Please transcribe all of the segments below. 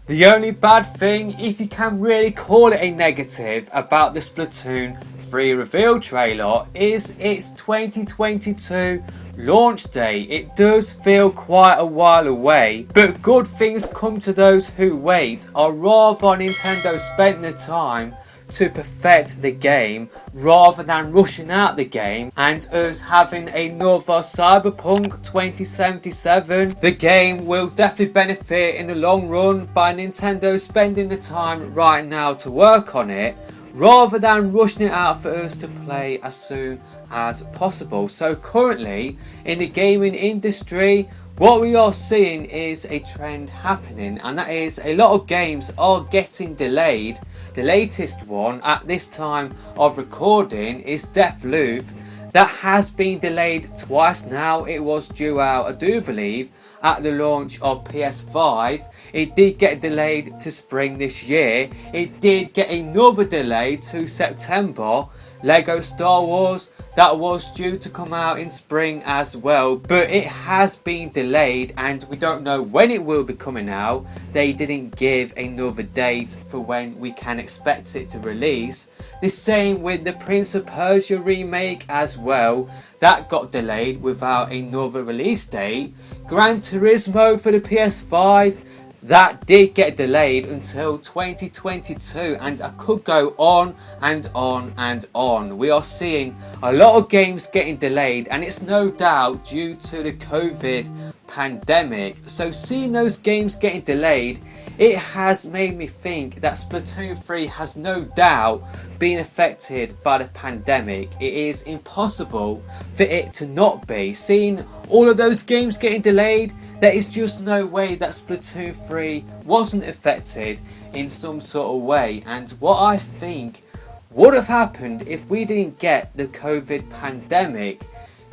The only bad thing, if you can really call it a negative, about the Splatoon 3 reveal trailer is its 2022 launch date. It does feel quite a while away, but good things come to those who wait. I'd rather Nintendo spent the time to perfect the game rather than rushing out the game and us having another Cyberpunk 2077. The game will definitely benefit in the long run by Nintendo spending the time right now to work on it rather than rushing it out for us to play as soon as possible. So currently in the gaming industry, what we are seeing is a trend happening, and that is a lot of games are getting delayed. The latest one at this time of recording is Deathloop. That has been delayed twice now. It was due out, I do believe, at the launch of PS5. It did get delayed to spring this year. It did get another delay to September. Lego Star Wars, that was due to come out in spring as well, but it has been delayed and we don't know when it will be coming out. They didn't give another date for when we can expect it to release. The same with the Prince of Persia remake as well. That got delayed without another release date. Gran Turismo for the PS5, that did get delayed until 2022, and I could go on and on and on. We are seeing a lot of games getting delayed, and it's no doubt due to the COVID pandemic. So seeing those games getting delayed, it has made me think that Splatoon 3 has no doubt been affected by the pandemic. It is impossible for it to not be. Seeing all of those games getting delayed, there is just no way that Splatoon 3 wasn't affected in some sort of way. And what I think would have happened if we didn't get the COVID pandemic,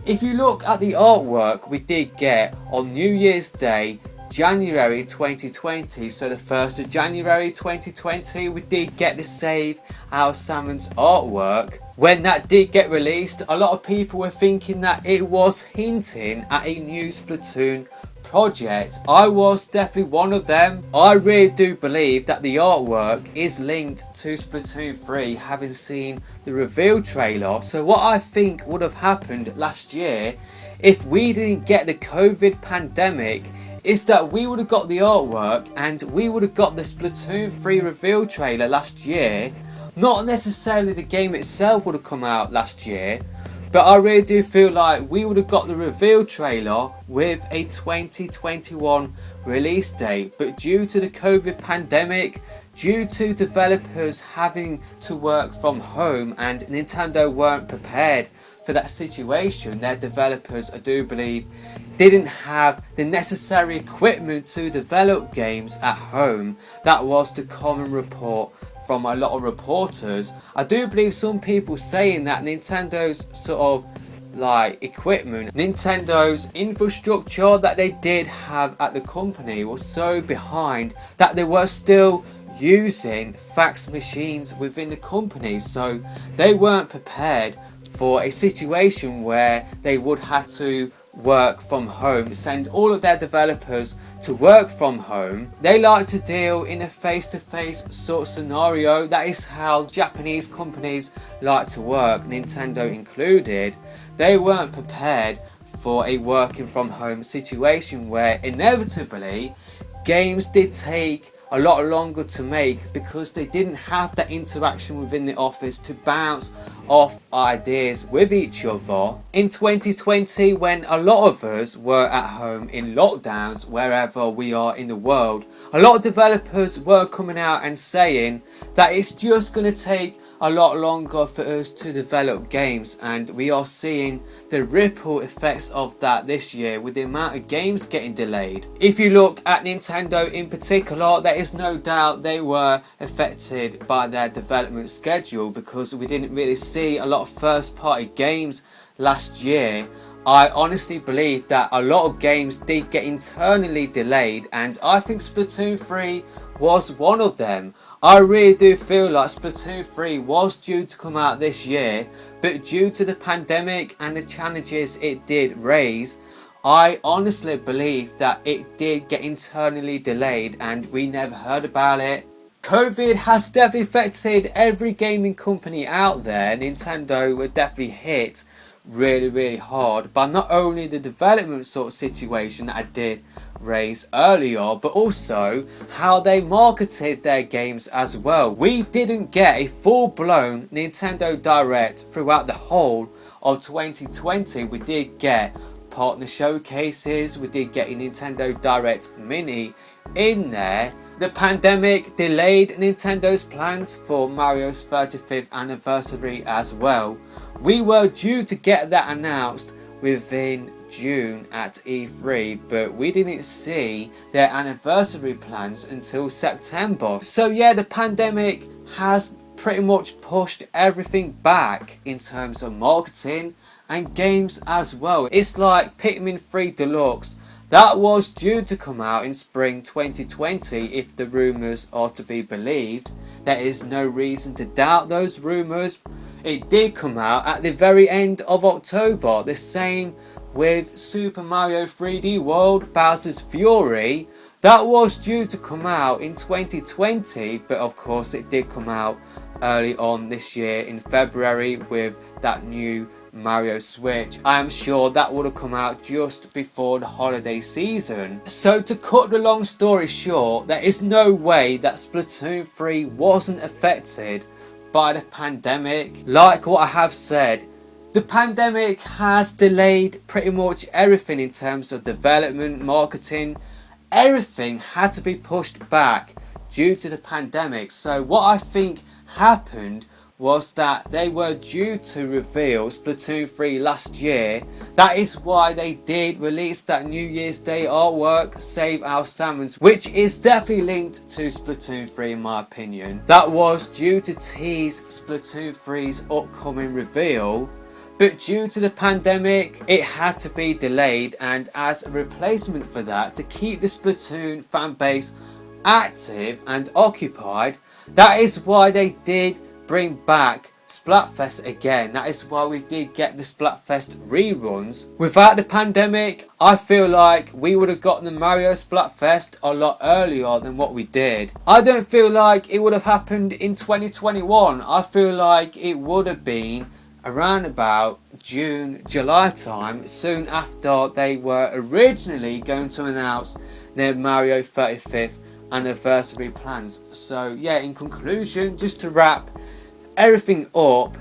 if you look at the artwork we did get on New Year's Day, January 2020, so the 1st of January 2020, we did get the Save Our Salmon's artwork. When that did get released, a lot of people were thinking that it was hinting at a new Splatoon project. I was definitely one of them. I really do believe that the artwork is linked to Splatoon 3, having seen the reveal trailer. So what I think would have happened last year if we didn't get the COVID pandemic is that we would have got the artwork and we would have got the Splatoon 3 reveal trailer last year. Not necessarily the game itself would have come out last year, but I really do feel like we would have got the reveal trailer with a 2021 release date. But due to the COVID pandemic, due to developers having to work from home, and Nintendo weren't prepared for that situation, their developers, I do believe, didn't have the necessary equipment to develop games at home. That was the common report from a lot of reporters. I do believe some people saying that Nintendo's sort of like equipment, Nintendo's infrastructure that they did have at the company was so behind that they were still using fax machines within the company, so they weren't prepared for a situation where they would have to work from home, send all of their developers to work from home. They like to deal in a face-to-face sort of scenario. That is how Japanese companies like to work, Nintendo included. They weren't prepared for a working from home situation where inevitably games did take a lot longer to make because they didn't have that interaction within the office to bounce off ideas with each other. In 2020, when a lot of us were at home in lockdowns wherever we are in the world, a lot of developers were coming out and saying that it's just going to take a lot longer for us to develop games, and we are seeing the ripple effects of that this year with the amount of games getting delayed. If you look at Nintendo in particular, there is no doubt they were affected by their development schedule because we didn't really see a lot of first party games last year. I honestly believe that a lot of games did get internally delayed, and I think Splatoon 3 was one of them. I really do feel like Splatoon 3 was due to come out this year, but due to the pandemic and the challenges it did raise, I honestly believe that it did get internally delayed and we never heard about it. COVID has definitely affected every gaming company out there. Nintendo were definitely hit really hard by not only the development sort of situation that I did raise earlier, but also how they marketed their games as well. We didn't get a full-blown Nintendo Direct throughout the whole of 2020. We did get partner showcases, we did get a Nintendo Direct Mini in there. The pandemic delayed Nintendo's plans for Mario's 35th anniversary as well. We were due to get that announced within June at E3, but we didn't see their anniversary plans until September. So yeah, the pandemic has pretty much pushed everything back in terms of marketing and games as well. It's like Pikmin 3 Deluxe. That was due to come out in spring 2020 if the rumours are to be believed. There is no reason to doubt those rumours. It did come out at the very end of October. The same with Super Mario 3D World Bowser's Fury. That was due to come out in 2020, but of course it did come out early on this year in February with that new Mario Switch. I am sure that would have come out just before the holiday season. So to cut the long story short, there is no way that Splatoon 3 wasn't affected by the pandemic. Like what I have said, the pandemic has delayed pretty much everything in terms of development, marketing. Everything had to be pushed back due to the pandemic. So what I think happened was that they were due to reveal Splatoon 3 last year. That is why they did release that New Year's Day artwork, Save Our Salmons, which is definitely linked to Splatoon 3 in my opinion. That was due to tease Splatoon 3's upcoming reveal, but due to the pandemic it had to be delayed, and as a replacement for that, to keep the Splatoon fan base active and occupied, that is why they did bring back Splatfest again. That is why we did get the Splatfest reruns. Without the pandemic, I feel like we would have gotten the Mario Splatfest a lot earlier than what we did. I don't feel like it would have happened in 2021. I feel like it would have been around about June, July time, soon after they were originally going to announce their Mario 35th anniversary plans. So yeah, in conclusion, just to wrap everything up,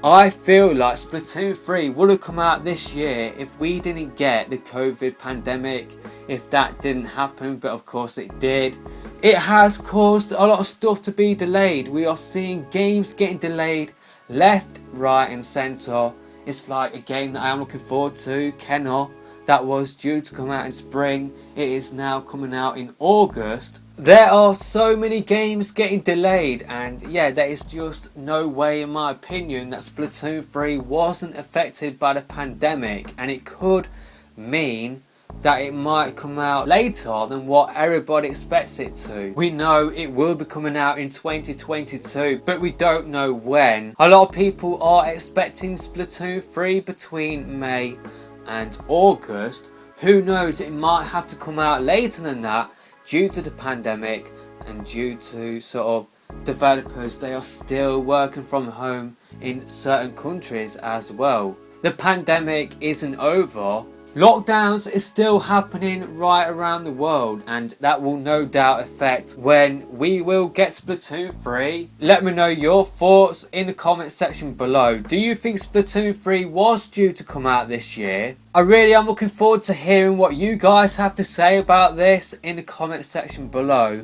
I feel like Splatoon 3 would have come out this year if we didn't get the COVID pandemic, if that didn't happen, but of course it did. It has caused a lot of stuff to be delayed. We are seeing games getting delayed left, right and centre. It's like a game that I am looking forward to, Kenner, that was due to come out in spring. It is now coming out in August. There are so many games getting delayed, and yeah, there is just no way in my opinion that Splatoon 3 wasn't affected by the pandemic, and it could mean that it might come out later than what everybody expects it to. We know it will be coming out in 2022, but we don't know when. A lot of people are expecting Splatoon 3 between May and August. Who knows, it might have to come out later than that due to the pandemic and due to sort of developers. They are still working from home in certain countries as well. The pandemic isn't over. Lockdowns is still happening right around the world, and that will no doubt affect when we will get Splatoon 3. Let me know your thoughts in the comment section below. Do you think Splatoon 3 was due to come out this year? I really am looking forward to hearing what you guys have to say about this in the comment section below.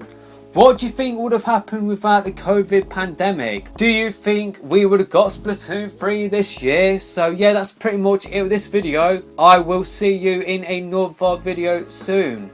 What do you think would have happened without the COVID pandemic? Do you think we would have got Splatoon 3 this year? So yeah, that's pretty much it with this video. I will see you in another video soon.